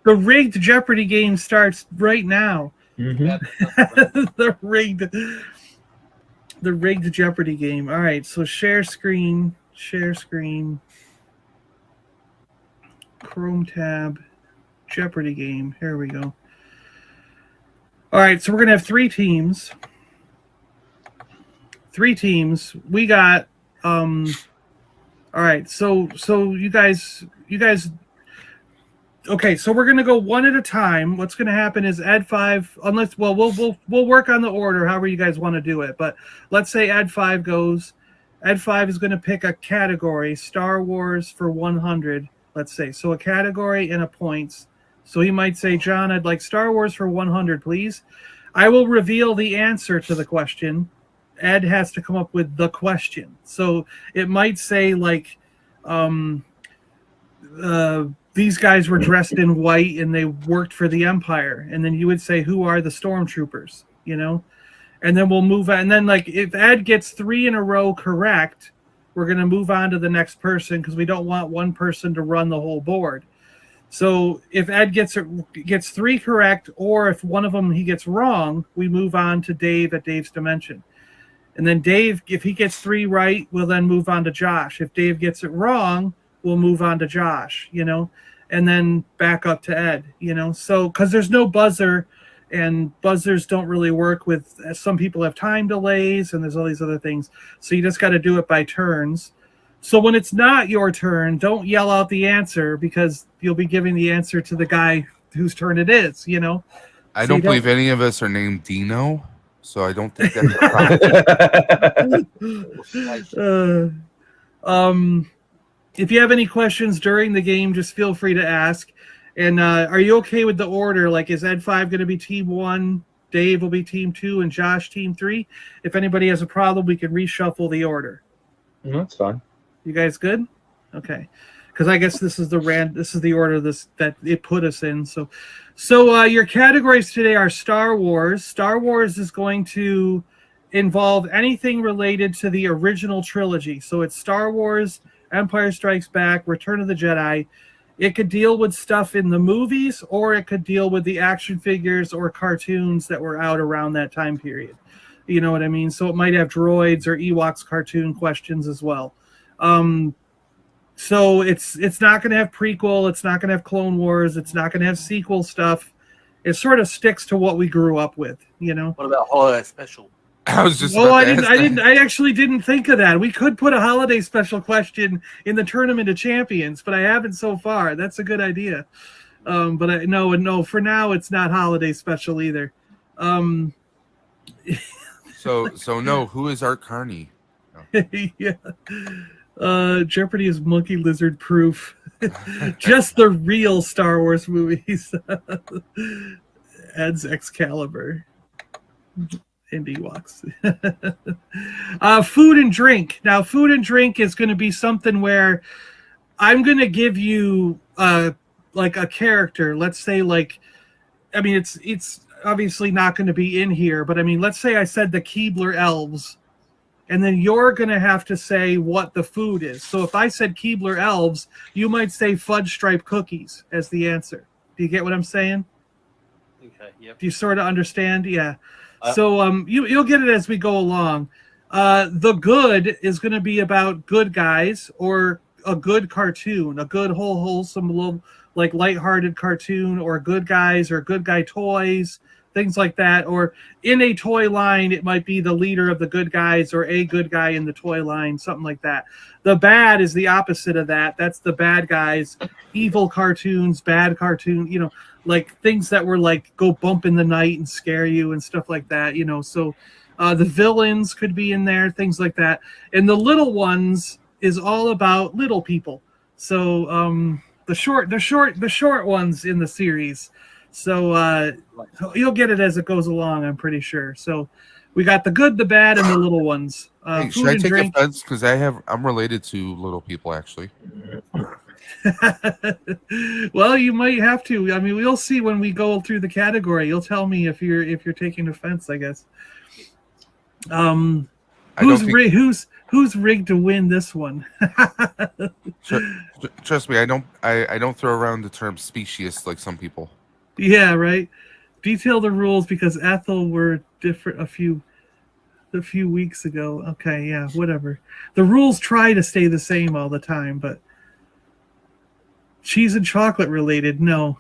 The rigged Jeopardy game starts right now. Mm-hmm. The rigged Jeopardy game. All right, so share screen, Chrome tab, Jeopardy game. Here we go. All right, so we're gonna have three teams. We got all right, so you guys okay, so we're gonna go one at a time. What's gonna happen is Ed 5, unless we'll work on the order however you guys want to do it. But let's say Ed 5 goes. Ed 5 is gonna pick a category, Star Wars for 100, let's say. So a category and a points. So he might say, John, I'd like Star Wars for 100, please. I will reveal the answer to the question. Ed has to come up with the question. So it might say like these guys were dressed in white and they worked for the Empire. And then you would say, who are the stormtroopers? You know? And then we'll move on. And then like if Ed gets 3 in a row correct, we're going to move on to the next person because we don't want one person to run the whole board. So if Ed gets 3 correct, or if one of them he gets wrong, we move on to Dave at Dave's Dimension. And then Dave, if he gets 3 right, we'll then move on to Josh. If Dave gets it wrong, we'll move on to Josh, you know, and then back up to Ed, you know. So because there's no buzzer, and buzzers don't really work with, some people have time delays, and there's all these other things. So you just got to do it by turns. So when it's not your turn, don't yell out the answer because you'll be giving the answer to the guy whose turn it is, you know. I don't believe any of us are named Dino, so I don't think that's a problem. If you have any questions during the game, just feel free to ask. And are you okay with the order? Like, is Ed 5 going to be team 1, Dave will be team 2, and Josh team 3? If anybody has a problem, we can reshuffle the order. That's fine. You guys good? Okay. Because I guess this is the order that it put us in. So your categories today are Star Wars. Star Wars is going to involve anything related to the original trilogy. So it's Star Wars, Empire Strikes Back, Return of the Jedi. It could deal with stuff in the movies, or it could deal with the action figures or cartoons that were out around that time period. You know what I mean? So it might have droids or Ewoks cartoon questions as well. So it's not going to have prequel. It's not going to have Clone Wars. It's not going to have sequel stuff. It sort of sticks to what we grew up with, you know. What about holiday special? I was just. I actually didn't think of that. We could put a holiday special question in the Tournament of Champions, but I haven't so far. That's a good idea. But no. For now, it's not holiday special either. So no. Who is Art Carney? No. Yeah. Jeopardy is monkey lizard proof. Just the real Star Wars movies. Ed's Excalibur. And Ewoks. Food and drink. Now, food and drink is going to be something where I'm going to give you like a character. Let's say it's obviously not going to be in here, but I mean, let's say I said the Keebler Elves. And then you're going to have to say what the food is. So if I said Keebler Elves, you might say fudge stripe cookies as the answer. Do you get what I'm saying? Okay, yep. Do you sort of understand? Yeah. So you'll get it as we go along. The good is going to be about good guys or a good cartoon, a good wholesome little like lighthearted cartoon, or good guys or good guy toys. Things like that, or in a toy line, it might be the leader of the good guys or a good guy in the toy line, something like that. The bad is the opposite of that. That's the bad guys, evil cartoons, bad cartoon, you know, like things that were like go bump in the night and scare you and stuff like that, you know. So the villains could be in there, things like that. And the little ones is all about little people. So the short ones in the series. So you'll get it as it goes along, I'm pretty sure. So we got the good, the bad, and the little ones. Hey, should I take offense? Because I'm related to little people, actually. Well, you might have to. I mean, we'll see when we go through the category. You'll tell me if you're taking offense, I guess. Who's Who's rigged to win this one? Trust me, I don't throw around the term specious like some people. Yeah, right. Detail the rules because Ethel were different a few weeks ago. Okay, yeah, whatever. The rules try to stay the same all the time, but cheese and chocolate related, no.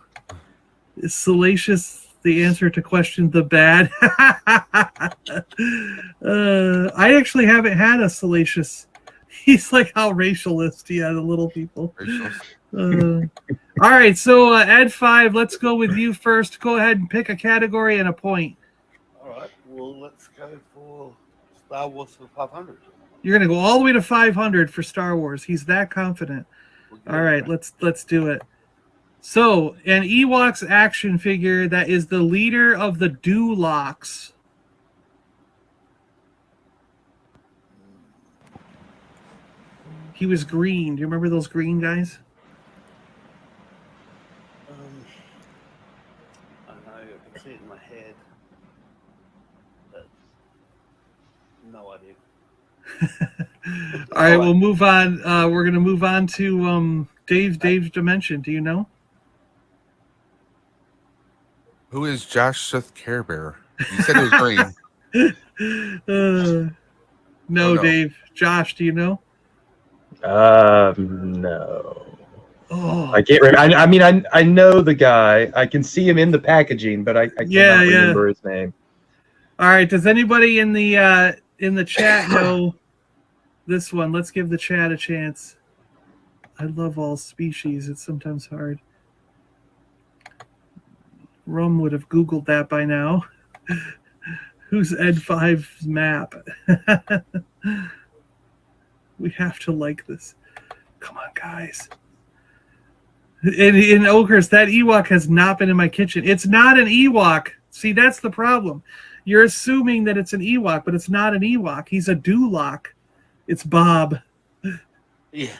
Is salacious the answer to question the bad? I actually haven't had a salacious. He's like how racialist. Yeah, the little people. All right, so Ed 5, let's go with you first. Go ahead and pick a category and a point. All right. Well, let's go for Star Wars for 500. You're gonna go all the way to 500 for Star Wars. He's that confident. All right, let's do it. So, an Ewoks action figure that is the leader of the Dulocks. He was green. Do you remember those green guys? I know, I can see it in my head. But no idea. All right, we'll move on. We're going to move on to Dave's Dimension. Do you know? Who is Josh SithCareBear? You said it was green. No, no. Dave. Josh, do you know? No. Oh, I can't remember. I mean, I know the guy. I can see him in the packaging, but I cannot remember his name. All right. Does anybody in the chat know this one? Let's give the chat a chance. I love all species. It's sometimes hard. Rum would have Googled that by now. Who's Ed 5's map? We have to like this. Come on, guys. In Oakhurst, that Ewok has not been in my kitchen. It's not an Ewok. See, that's the problem. You're assuming that it's an Ewok, but it's not an Ewok. He's a Duloc. It's Bob. Yeah.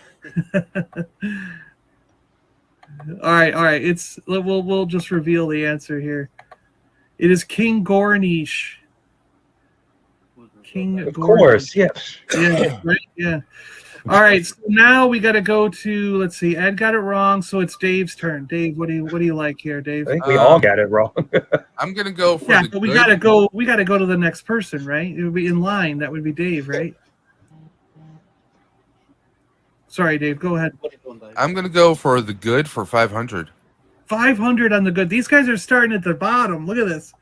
All right. We'll just reveal the answer here. It is King Gornish. Of course, yes. Yeah, right. Yeah. All right. So now we got to go to. Let's see. Ed got it wrong, so it's Dave's turn. Dave, what do you like here, Dave? I think we all got it wrong. I'm gonna go for Yeah, the but we good. gotta go. We gotta go to the next person, right? It would be in line. That would be Dave, right? Sorry, Dave. Go ahead. What are you doing, Dave? I'm gonna go for the good for 500. 500 on the good. These guys are starting at the bottom. Look at this.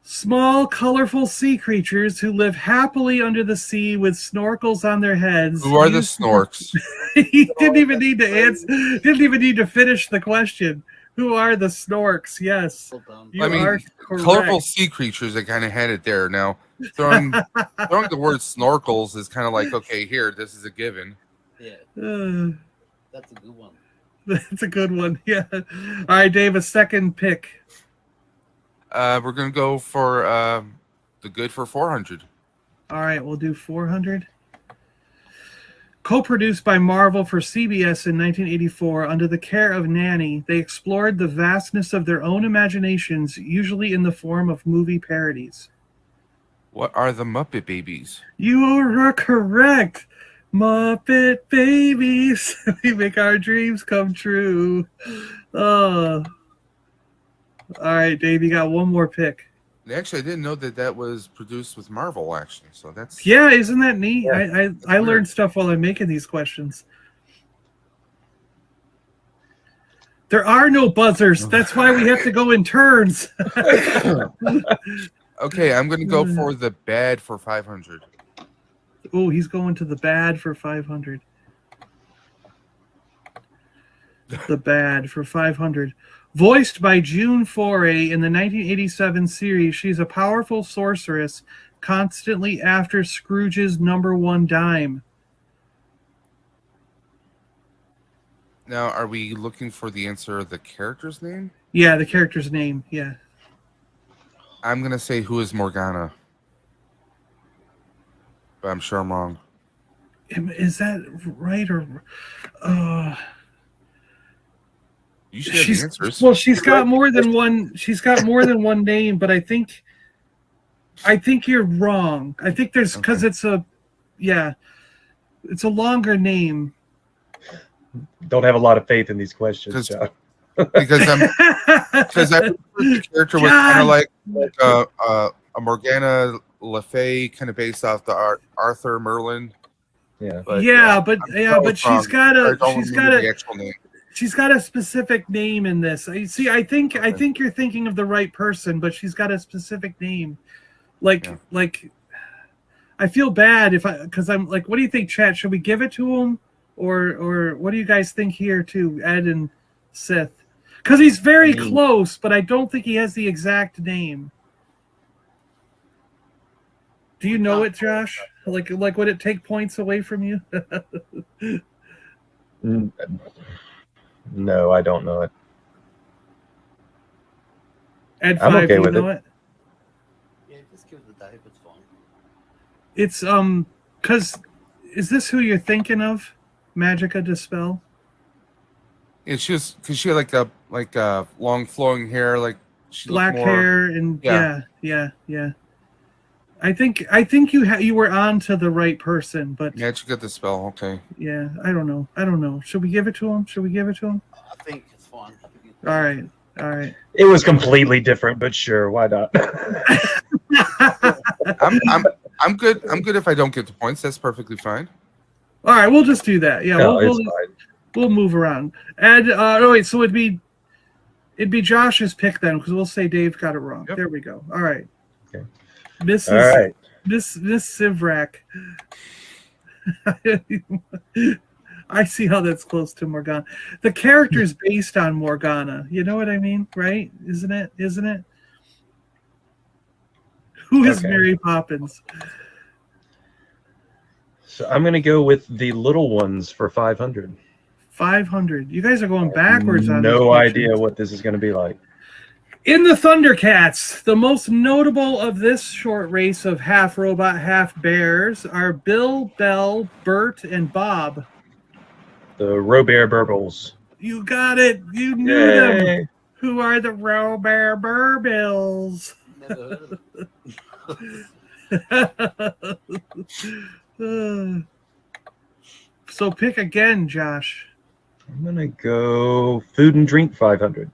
Small, colorful sea creatures who live happily under the sea with snorkels on their heads. Who are the Snorks? He didn't even need to answer. Didn't even need to finish the question. Who are the Snorks? Yes, Well done. you I mean, are correct. Colorful sea creatures. I kind of had it there. Now throwing the word snorkels is kind of like, okay, here, this is a given. Yeah, that's a good one. That's a good one. Yeah. All right, Dave. A second pick. We're gonna go for the good for 400. All right, we'll do 400. Co-produced by Marvel for CBS in 1984 under the care of Nanny, they explored the vastness of their own imaginations, usually in the form of movie parodies. What are the Muppet Babies? You are correct. Muppet Babies. We make our dreams come true. Oh. All right, Dave, you got one more pick. Actually, I didn't know that was produced with Marvel. Actually, so that's Yeah, isn't that neat? Yeah, I learned stuff while I'm making these questions. There are no buzzers. That's why we have to go in turns. okay. I'm gonna go for the bad for 500. Oh, he's going to the bad for 500. The bad for 500. Voiced by June Foray in the 1987 series, she's a powerful sorceress constantly after Scrooge's #1 dime. Now, are we looking for the answer of the character's name? Yeah, the character's name. Yeah. I'm gonna say who is Morgana, but I'm sure I'm wrong. Is that right or? You should have the answers. Well, she's got more than one. She's got more than one name, but I think you're wrong. I think there's because it's a yeah, it's a longer name. Don't have a lot of faith in these questions, John. Because the character was kind of like a Morgana Le Fay, kind of based off the Arthur Merlin. Yeah, but she's got the actual name. She's got a specific name in this. I think you're thinking of the right person, but she's got a specific name. Like I feel bad because I'm like, what do you think, chat? Should we give it to him, or what do you guys think here too, Ed and Sith? Because he's very close, but I don't think he has the exact name. Do you know it, Josh? Like would it take points away from you? No, I don't know it. Ed, I'm okay do you with know it. Yeah, just give it to Dave. It's fine. It's because is this who you're thinking of? Magica Dispel. It's just because she had like a long flowing hair, like she Black looked more, hair and yeah. I think you were on to the right person, but yeah, she got the spell. Okay. yeah, I don't know. Should we give it to him? I think it's fine. All right. It was completely different, but sure, why not? I'm good. I'm good if I don't get the points. That's perfectly fine. All right, we'll just do that. Yeah, No, it's fine. We'll move around. And wait, so it'd be Josh's pick then, because we'll say Dave got it wrong. Yep. There we go. All right. Okay. Miss All right. Miss Sivrak. I see how that's close to Morgana. The character's based on Morgana. You know what I mean, right? Isn't it? Who is Okay. Mary Poppins? So I'm going to go with the little ones for 500. 500. You guys are going backwards on these No questions. idea what this is going to be like. In the Thundercats, the most notable of this short race of half robot, half bears are Bill, Bell, Bert, and Bob. The Robert Burbles. You got it. You knew them. Who are the Robert Burbills? Never heard of it. So pick again, Josh. I'm going to go food and drink 500.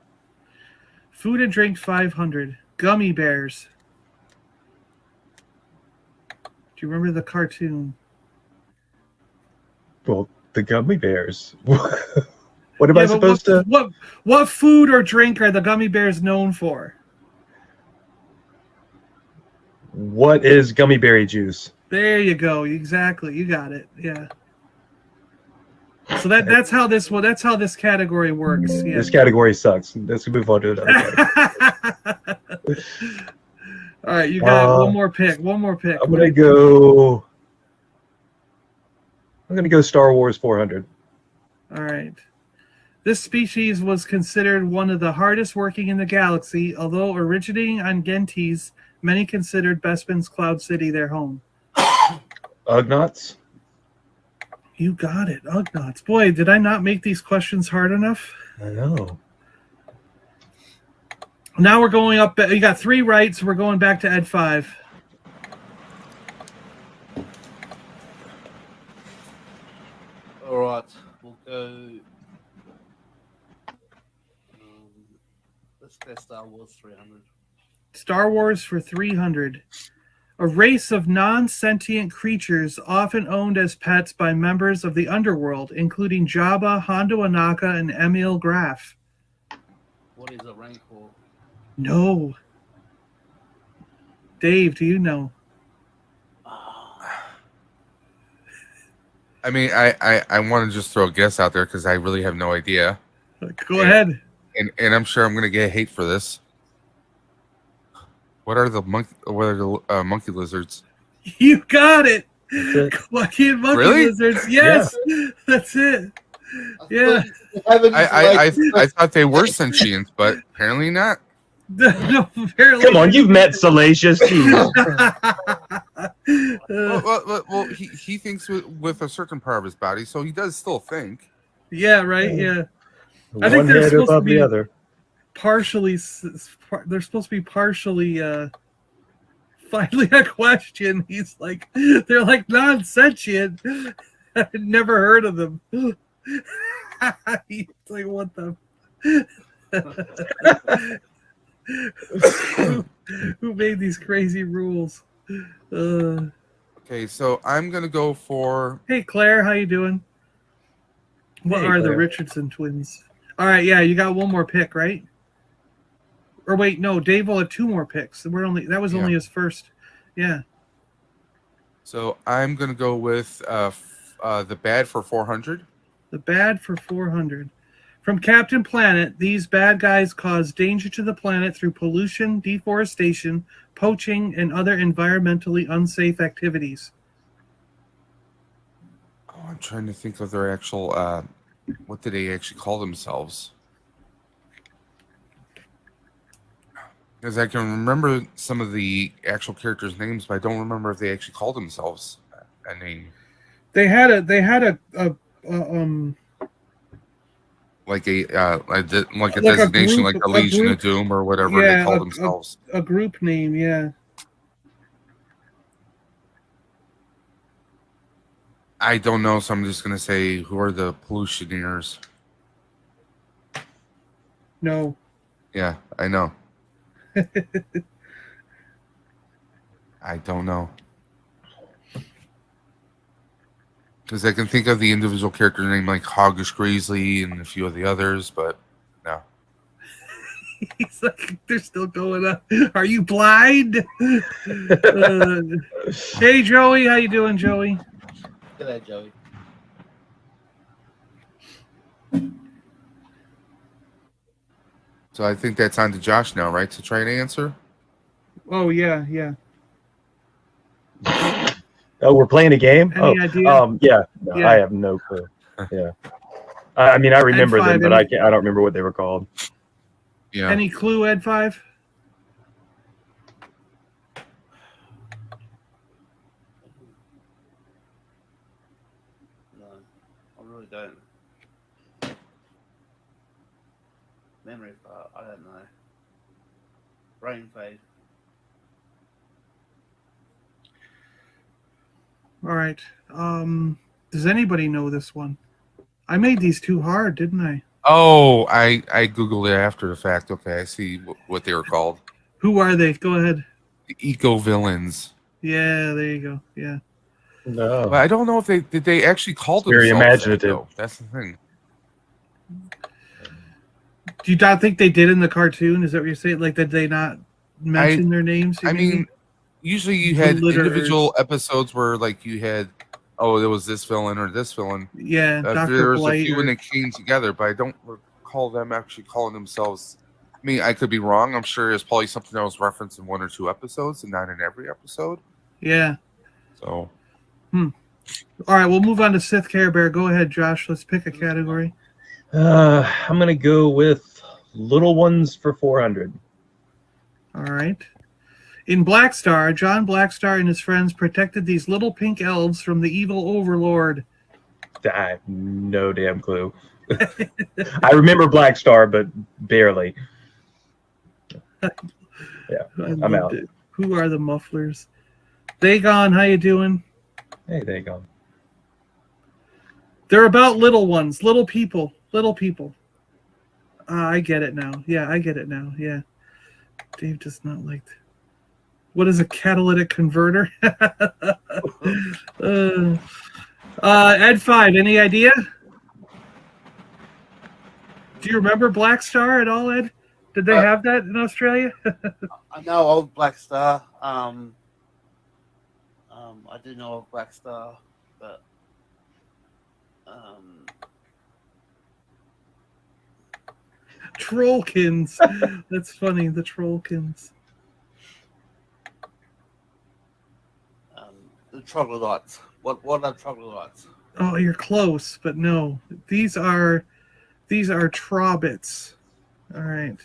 Food and drink 500. Gummi Bears. Do you remember the cartoon? Well, the Gummy Bears. What am I supposed to... What food or drink are the Gummi Bears known for? What is gummy berry juice? There you go. Exactly. You got it. Yeah. So that's how this category works. Yeah. This category sucks. Let's move on to another category. All right, you got one more pick. I'm gonna go Star Wars 400. All right. This species was considered one of the hardest working in the galaxy, although originating on Gentis, many considered Bespin's Cloud City their home. Ugnaughts? You got it, Ugnaughts. Boy, did I not make these questions hard enough? I know. Now we're going up. You got 3 right, so we're going back to Ed 5. All right, we'll go. Let's go Star Wars 300. Star Wars for 300. A race of non-sentient creatures often owned as pets by members of the underworld, including Jabba, Hondo Anaka, and Emil Graf. What is a rancor? No. Dave, do you know? I mean, I want to just throw a guess out there because I really have no idea. Go ahead. And I'm sure I'm going to get hate for this. What are the monkey lizards? You got it. That's Monkey Really? lizards. Yes, that's it. Yeah. I thought they were sentient, but apparently not. No, apparently. Come on, you've met Salacious. Well, he thinks with a certain part of his body, so he does still think. Yeah, right. Yeah. I One think they're head supposed to above be the other. partially. They're supposed to be partially Finally, a question. He's like, they're like non-sentient. I've never heard of them. He's like, what the? Who made these crazy rules? Okay, so I'm gonna go for. Hey, Claire, how you doing? What Hey, are the Claire. Richardson twins? All right, yeah, you got one more pick, right? Or wait, no, Dave will have two more picks. That was only his first. Yeah. So I'm gonna go with the bad for 400. The bad for 400. From Captain Planet, these bad guys cause danger to the planet through pollution, deforestation, poaching, and other environmentally unsafe activities. Oh, I'm trying to think of their actual. What did they actually call themselves? Because I can remember some of the actual characters' names, but I don't remember if they actually called themselves a name. They had a Like a Like a designation, group- like the a Legion group- of Doom or whatever yeah, they call a- themselves. a group name, yeah. I don't know, so I'm just gonna say, who are the pollutioneers? No. Yeah, I know. I don't know. Because I can think of the individual character name like Hoggish Greasley and a few of the others, but no. He's like, they're still going up. Are you blind? Hey, Joey, how you doing, Joey? Good day, Joey. So I think that's on to Josh now, right? To try and answer? Oh, yeah, yeah. Oh, we're playing a game? Any idea? Yeah. No, Yeah. I have no clue. Yeah. I mean, I remember them, N5, but I don't remember what they were called. Yeah. Any clue, Ed 5? No, I really don't. Memory part, I don't know. Brain fade. All right. Does anybody know this one? I made these too hard, didn't I? Oh, I Googled it after the fact. Okay, I see what they were called. Who are they? Go ahead. The Eco-Villains. Yeah, there you go. Yeah. No. But I don't know if they actually called themselves Very imaginative. that, though. That's the thing. Do you not think they did in the cartoon? Is that what you're saying? Like, did they not mention their names? I mean, usually you had The litterers. individual episodes where, like, you had, oh, there was this villain or this villain. yeah, There Dr. was a Blight. few when they came together, but I don't recall them actually calling themselves. I mean, I could be wrong. I'm sure it's probably something that was referenced in one or two episodes and not in every episode. Yeah. So, All right, we'll move on to SithCareBear. Go ahead, Josh. Let's pick a category. I'm gonna go with Little Ones for 400. All right. In Black Star, John Blackstar and his friends protected these little pink elves from the evil overlord. I have no damn clue. I remember Black Star, but barely. Yeah, I'm out. It. Who are the mufflers? Dagon, how you doing? Hey, there you go. They're about little ones, little people, little people. I get it now. Yeah, I get it now. Yeah. Dave does not like. What is a catalytic converter? Ed 5, any idea? Do you remember Black Star at all, Ed? Did they have that in Australia? I know old Black Star. I do know of Black Star, but Trollkins. That's funny, the Trollkins. the troglodytes. What are troglodytes? Oh, you're close, but no. These are Trobbits. All right.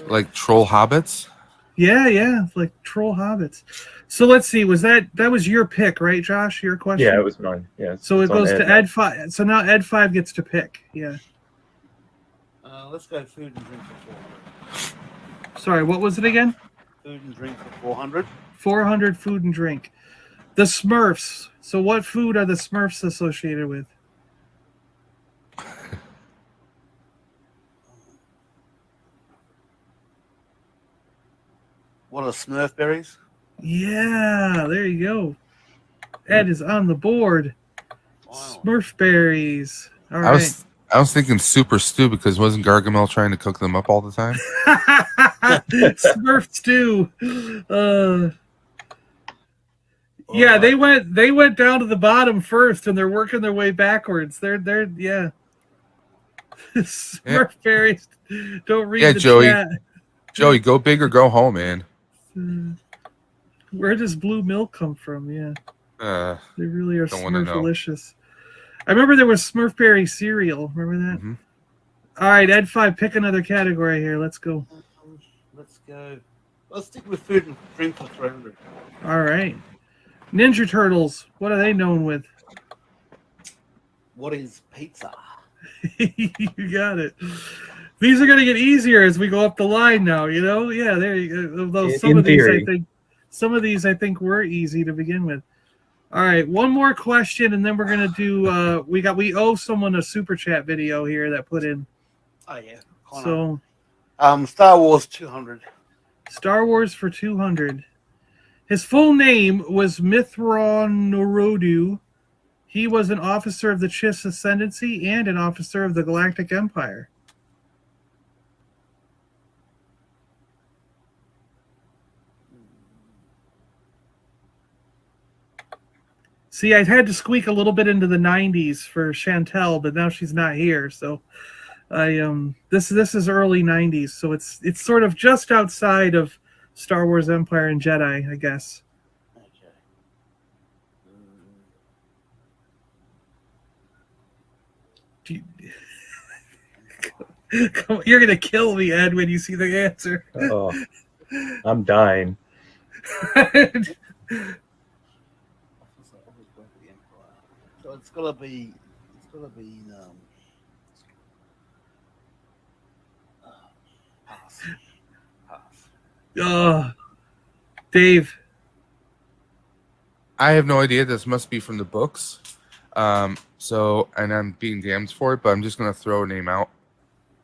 like troll hobbits. Yeah, like troll hobbits. So let's see. That was your pick, right, Josh? Your question. Yeah, it was mine. Yeah. So it it's on goes to now. Ed 5. So now Ed 5 gets to pick. Yeah. Let's go food and drink for 400. Sorry, what was it again? Food Food and drink for 400. 400 food and drink. The Smurfs. So what food are the Smurfs associated with? What are Smurf berries? Yeah, there you go. Ed is on the board. Wow. Smurf berries. All right. I was thinking super stew because wasn't Gargamel trying to cook them up all the time? Smurf stew. Yeah, they went down to the bottom first, and they're working their way backwards. They're yeah. Smurf berries. Don't read the Joey. chat. Joey, go big or go home, man. Where does blue milk come from? Yeah, they really are Smurf-delicious. I remember there was Smurfberry cereal. Remember that? Mm-hmm. All right, Ed 5, pick another category here. Let's go. Let's go. Let's stick with food and drink for 300. All right. Ninja Turtles. What are they known with? What is pizza? You got it. These are going to get easier as we go up the line now, you know? Yeah, there you go. Although some of these I think were easy to begin with. All right, one more question, and then we're going to do we owe someone a super chat video here that put in. Oh yeah. So Star Wars 200. Star Wars for 200. His full name was Mithron Norodu. He was an officer of the Chiss Ascendancy and an officer of the Galactic Empire. See, I had to squeak a little bit into the 90s for Chantel, but now she's not here, so this is early 90s, so it's sort of just outside of Star Wars Empire and Jedi, I guess. Okay. You're gonna kill me, Ed, when you see the answer. Oh, I'm dying. So it's gonna be pass. Dave. I have no idea. This must be from the books. So, and I'm being damned for it, but I'm just gonna throw a name out.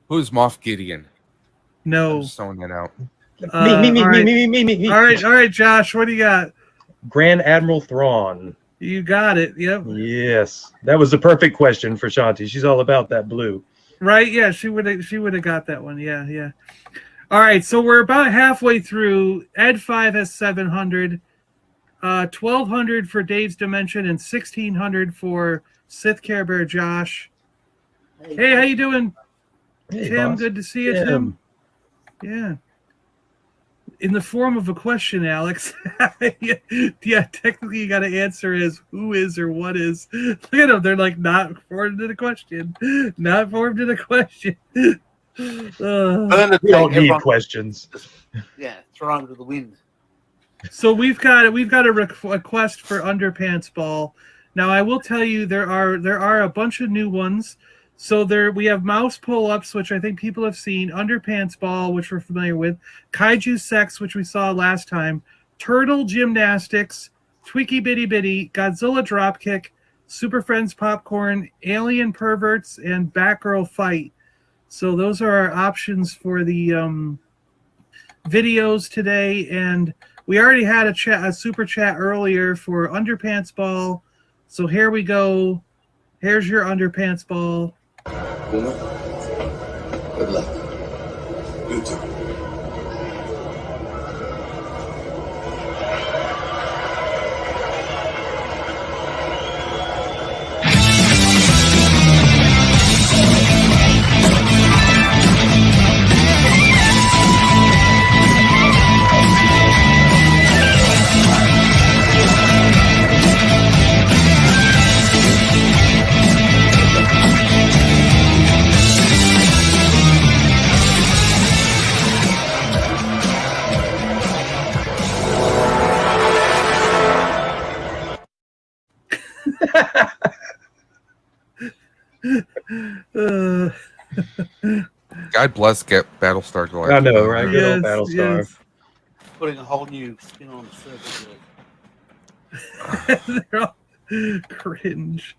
Who's Moff Gideon? No. I'm just throwing that out. Me. All right, Josh, what do you got? Grand Admiral Thrawn. You got it. Yep. Yes, that was the perfect question for Shanti. She's all about that blue. Right? Yeah, she would have got that one. Yeah. All right, so we're about halfway through. Ed 5 has 700, 1,200 for Dave's Dimension, and 1,600 for SithCareBear Josh. Hey, how you doing, Hey, Tim? boss. Good to see you, Tim. Yeah. In the form of a question, Alex. Yeah, technically you got to answer as who is or what is. Look at them. They're like not formed in a question. Not formed in a question. We don't need questions. Yeah, throw them to the wind. So we've got a request for Underpants Ball. Now I will tell you there are a bunch of new ones. So we have mouse pull-ups, which I think people have seen, Underpants Ball, which we're familiar with, Kaiju Sex, which we saw last time, Turtle Gymnastics, Twiki Bitty Bitty, Godzilla Dropkick, Super Friends Popcorn, Alien Perverts, and Batgirl Fight. So those are our options for the videos today, and we already had a super chat earlier for Underpants Ball. So here we go. Here's your Underpants Ball. Good luck. You too. God bless Battlestar Galactica. I know, right? Good old Battlestar. Yes. putting a whole new spin on the circle. They're all cringe.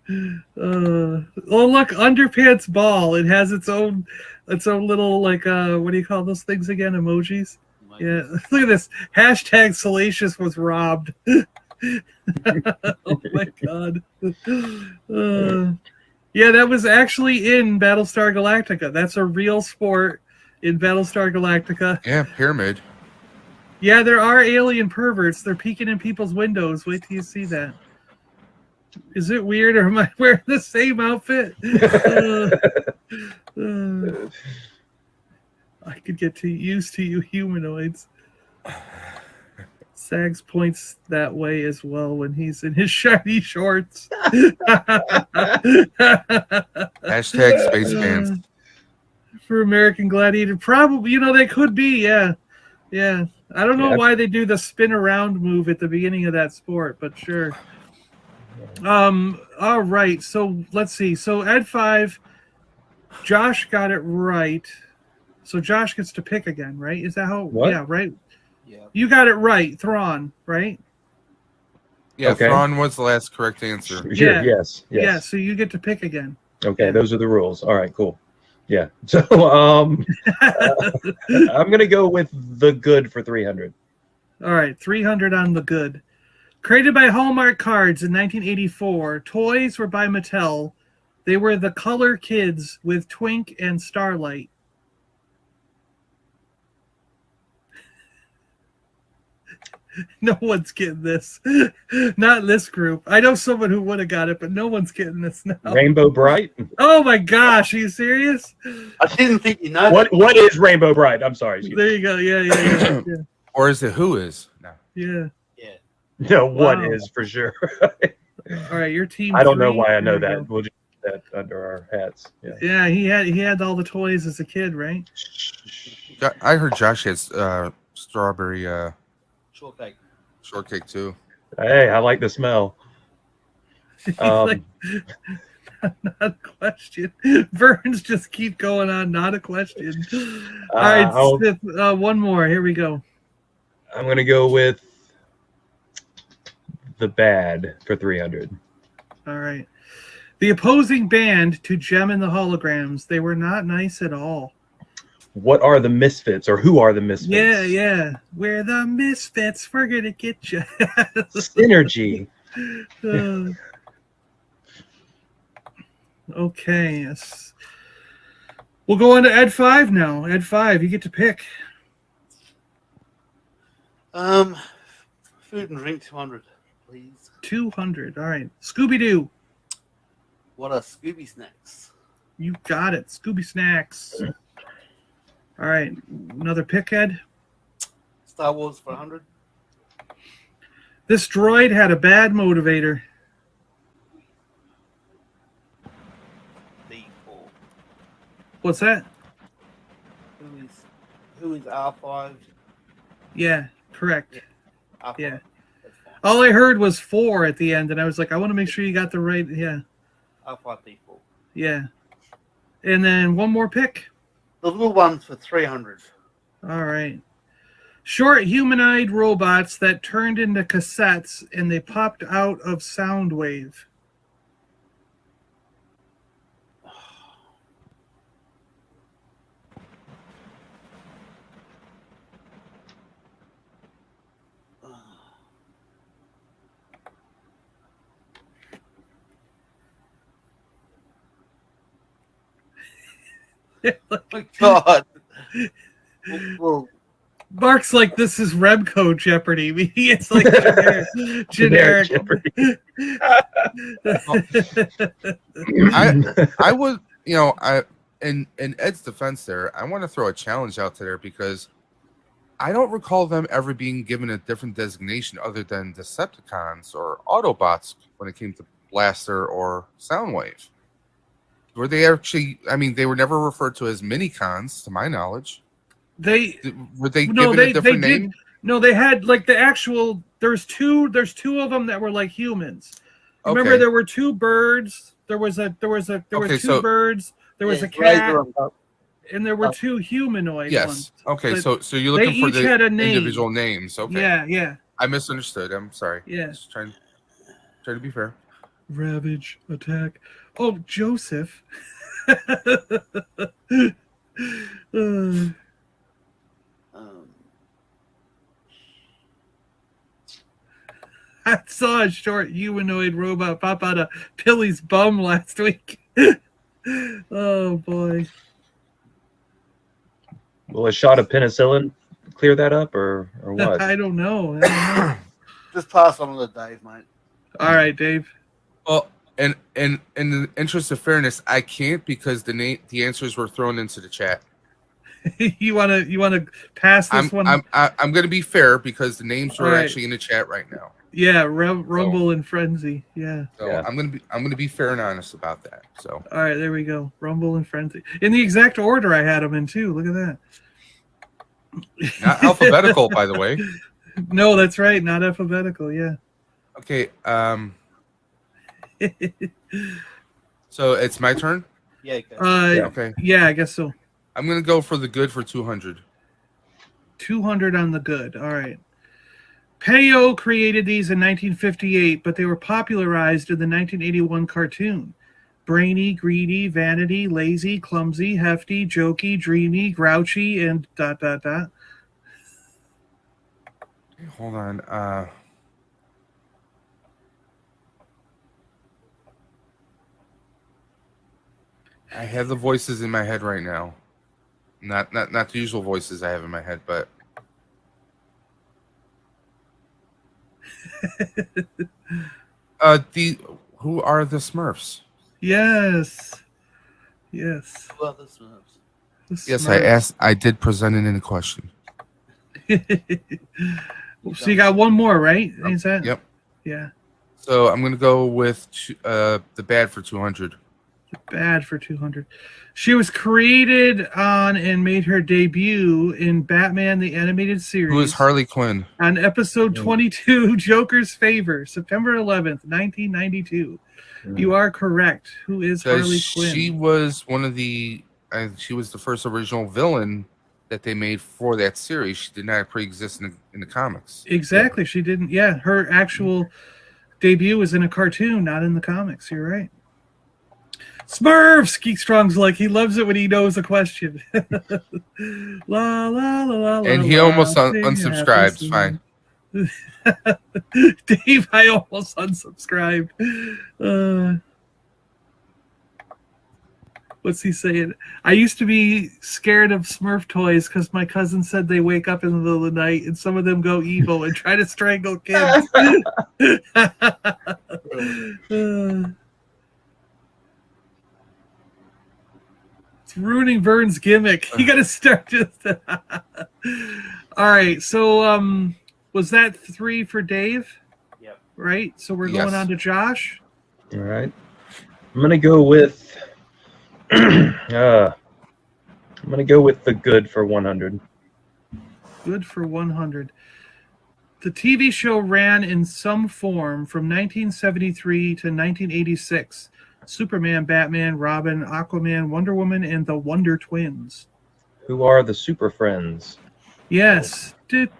Oh look, underpants ball. It has its own little like what do you call those things again? Emojis. Yeah, look at this. Hashtag Salacious was robbed. Oh my god. Yeah, that was actually in Battlestar Galactica. That's a real sport in Battlestar Galactica. Yeah, pyramid. Yeah, there are alien perverts. They're peeking in people's windows. Wait till you see that. Is it weird, or am I wearing the same outfit? I could get used to you humanoids. Sags points that way as well when he's in his shiny shorts. Hashtag space fans. For American Gladiator, probably, they could be, yeah. I don't know why they do the spin around move at the beginning of that sport, but sure. All right, so let's see. So Ed 5, Josh got it right. So Josh gets to pick again, right? Is that how? What? Yeah, right. Yeah. You got it right, Thrawn, right? Yeah, Okay. Thrawn was the last correct answer. Sure, Yeah. yes. Yeah, so you get to pick again. Okay, those are the rules. All right, cool. Yeah. So I'm gonna go with the good for 300. All right, 300 on the good. Created by Hallmark Cards in 1984, toys were by Mattel. They were the Color Kids with Twink and Starlight. No one's getting this. Not this group. I know someone who would have got it, but no one's getting this now. Rainbow Bright. Oh my gosh, are you serious? I didn't think you know. What is Rainbow Bright? I'm sorry. There you go. Yeah. Or is it who is? No. Yeah. No, what Wow. is for sure. All right, your team. I don't know 3. why I know There you that. go. We'll just put that under our hats. Yeah. Yeah, he had all the toys as a kid, right? I heard Josh has strawberry Shortcake. shortcake too. Hey, I like the smell. Like, not a question. Burns just keep going on. Not a question. All right, Sith, one more. Here we go. I'm gonna go with the bad for 300. All right. The opposing band to Gem and the Holograms. They were not nice at all. What are the misfits, or who are the misfits? Yeah. We're the misfits. We're gonna get you. Synergy. Okay. Yes. We'll go on to Ed 5 now. Ed 5, you get to pick. Food and drink 200, please. 200. All right. Scooby-Doo. What are Scooby snacks? You got it. Scooby Snacks. All right. Another pick, Ed. Star Wars for 100. This droid had a bad motivator. D4. What's that? Who is R5? Yeah, correct. R5. Yeah. That's fine. All I heard was 4 at the end, and I was like, I want to make sure you got the right. Yeah. R5 D4. Yeah. And then one more pick. The little ones for 300. All right. Short humanoid robots that turned into cassettes and they popped out of Soundwave. Oh my God. Well, Mark's like, this is Remco Jeopardy. It's like generic. Jeopardy. I would, in Ed's defense there, I want to throw a challenge out there because I don't recall them ever being given a different designation other than Decepticons or Autobots when it came to Blaster or Soundwave. Were they actually? I mean, they were never referred to as Minicons, to my knowledge. Were they given a different name? No, they had like the actual. There's two of them that were like humans. Remember, Okay. there were 2 birds. There was two birds. There was a cat. And there were two humanoid Yes. ones. Okay. But So you're looking for each had the a name. individual names. Okay. Yeah. I misunderstood. I'm sorry. Yeah. Just trying to be fair. Ravage, attack. Oh, Joseph. Um, I saw a short humanoid robot pop out of Billy's bum last week. Oh boy. Will a shot of penicillin clear that up, or what? I don't know. just pass on to Dave, mate. All right, Dave. Well, and in the interest of fairness, I can't because the answers were thrown into the chat. you wanna pass this one? I'm going to be fair because the names All are right. actually in the chat right now. Yeah, Rumble and Frenzy. Yeah. So Yeah. I'm going to be fair and honest about that. So All right, there we go. Rumble and Frenzy. In the exact order I had them in too. Look at that. not alphabetical, by the way. No, that's right. Not alphabetical. Yeah. Okay. So it's my turn. Yeah, go. Okay. Yeah, I guess so. I'm going to go for the good for 200. 200 on the good. All right. Peyo created these in 1958, but they were popularized in the 1981 cartoon. Brainy, greedy, vanity, lazy, clumsy, hefty, jokey, dreamy, grouchy, and ... Hold on. I have the voices in my head right now. Not the usual voices I have in my head, but who are the Smurfs? Yes. Well, the Smurfs. The Yes, Smurfs. I did present it in a question. So you got one more, right? Is that? Yep. Yeah. So I'm gonna go with the bad for 200. Bad for 200. She was created on and made her debut in Batman the Animated Series. Who is Harley Quinn? On episode 22, Joker's Favor, September 11th, 1992. You are correct. Who is Harley Quinn? She was one of the. She was the first original villain that they made for that series. She did not pre-exist in the comics. Exactly. She didn't. Yeah, her actual debut was in a cartoon, not in the comics. You're right. Smurfs! Geek Strong's like, he loves it when he knows a question. La, la, la, la, And he la, almost sing unsubscribed. happy Fine. song. Dave, I almost unsubscribed. What's he saying? I used to be scared of Smurf toys because my cousin said they wake up in the middle of the night and some of them go evil and try to strangle kids. It's ruining Vern's gimmick. You got to start just. All right. So, was that 3 for Dave? Yep. Right. So we're going on to Josh. All right. I'm gonna go with. I'm gonna go with the good for 100. Good for 100. The TV show ran in some form from 1973 to 1986. Superman, Batman, Robin, Aquaman, Wonder Woman, and the Wonder Twins. Who are the Super Friends? Yes. This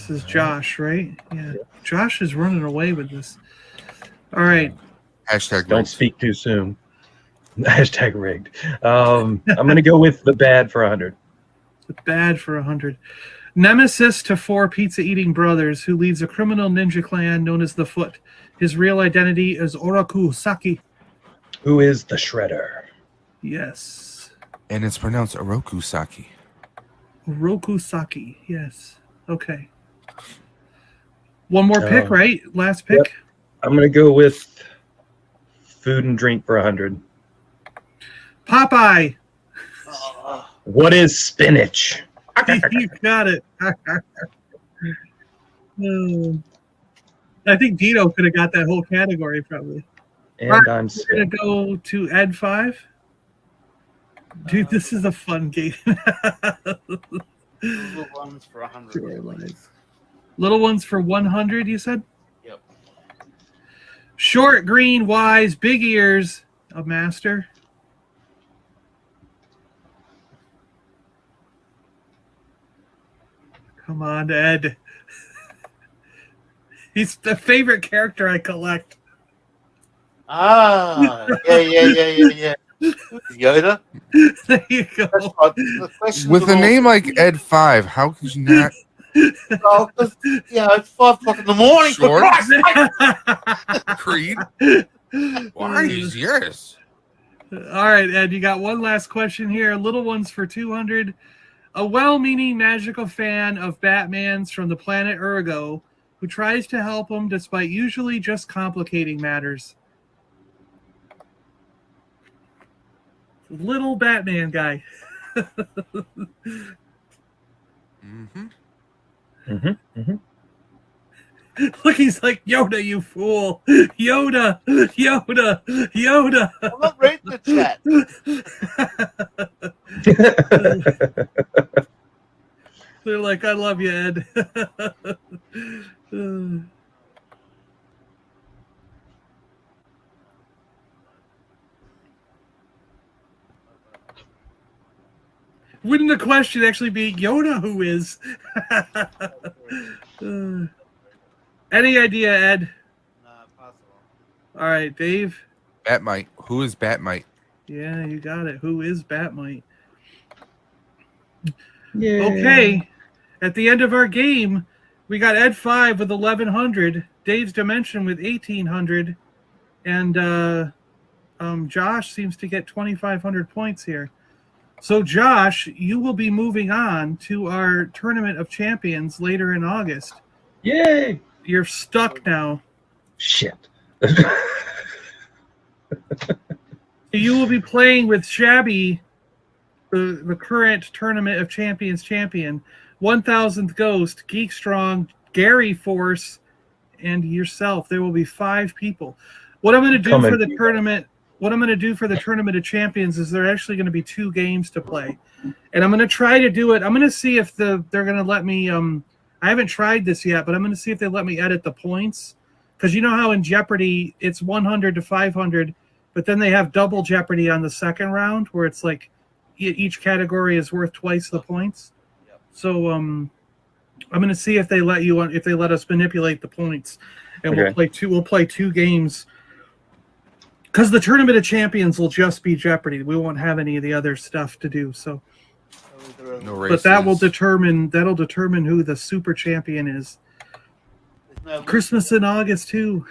is Josh, right? Yeah. Josh is running away with this. All right. Hashtag Don't rigged. speak too soon. Hashtag rigged. I'm gonna go with the bad for 100. The bad for 100. Nemesis to 4 pizza-eating brothers who leads a criminal ninja clan known as the Foot. His real identity is Oroku Saki. Who is the Shredder? Yes. And it's pronounced Oroku Saki. Oroku Saki. Yes. Okay. One more pick, right? Last pick? Yep. I'm gonna go with food and drink for 100. Popeye. What is spinach? You got it. I think Dino could have got that whole category probably. And Right, I'm we're gonna go to Ed 5. Dude, this is a fun game. Little ones for 100. Little ones for 100, you said? Yep. Short, green, wise, big ears, a master. Come on, Ed. He's the favorite character I collect. Ah, yeah. Yoda. There you go. That's what the question With a name like Ed 5, how could you not? Oh, yeah, it's 5 o'clock in the morning. For Sure. Christ's sake. Creed? Why is yours? All right, Ed, you got one last question here. Little ones for 200. A well-meaning magical fan of Batman's from the planet Urgo who tries to help him despite usually just complicating matters. Little Batman guy. Look, he's like, Yoda, you fool. Yoda. I'm not reading the chat. They're like, I love you, Ed. Wouldn't the question actually be Yoda who is? Any idea, Ed? Nah, possible. All right, Dave. Batmite. Who is Batmite? Yeah, you got it. Who is Batmite? Yeah. Okay. At the end of our game, we got Ed 5 with 1,100, Dave's Dimension with 1,800, and Josh seems to get 2,500 points here. So, Josh, you will be moving on to our Tournament of Champions later in August. Yay! You're stuck now. Shit. You will be playing with Shabby, the current Tournament of Champions champion, 1000th Ghost, Geek Strong, Gary Force, and yourself. There will be 5 people. What I'm going to do for the tournament, of Champions is there are actually going to be 2 games to play, and I'm going to try to do it. I'm going to see if they're going to let me. I haven't tried this yet, but I'm going to see if they let me edit the points, because you know how in Jeopardy it's 100 to 500, but then they have double Jeopardy on the second round where it's like each category is worth twice the points. So I'm going to see if they let us manipulate the points, and Okay. we'll play 2 games. Because the Tournament of Champions will just be Jeopardy. We won't have any of the other stuff to do. So, No races. but that'll determine who the super champion is. No, Christmas in August too.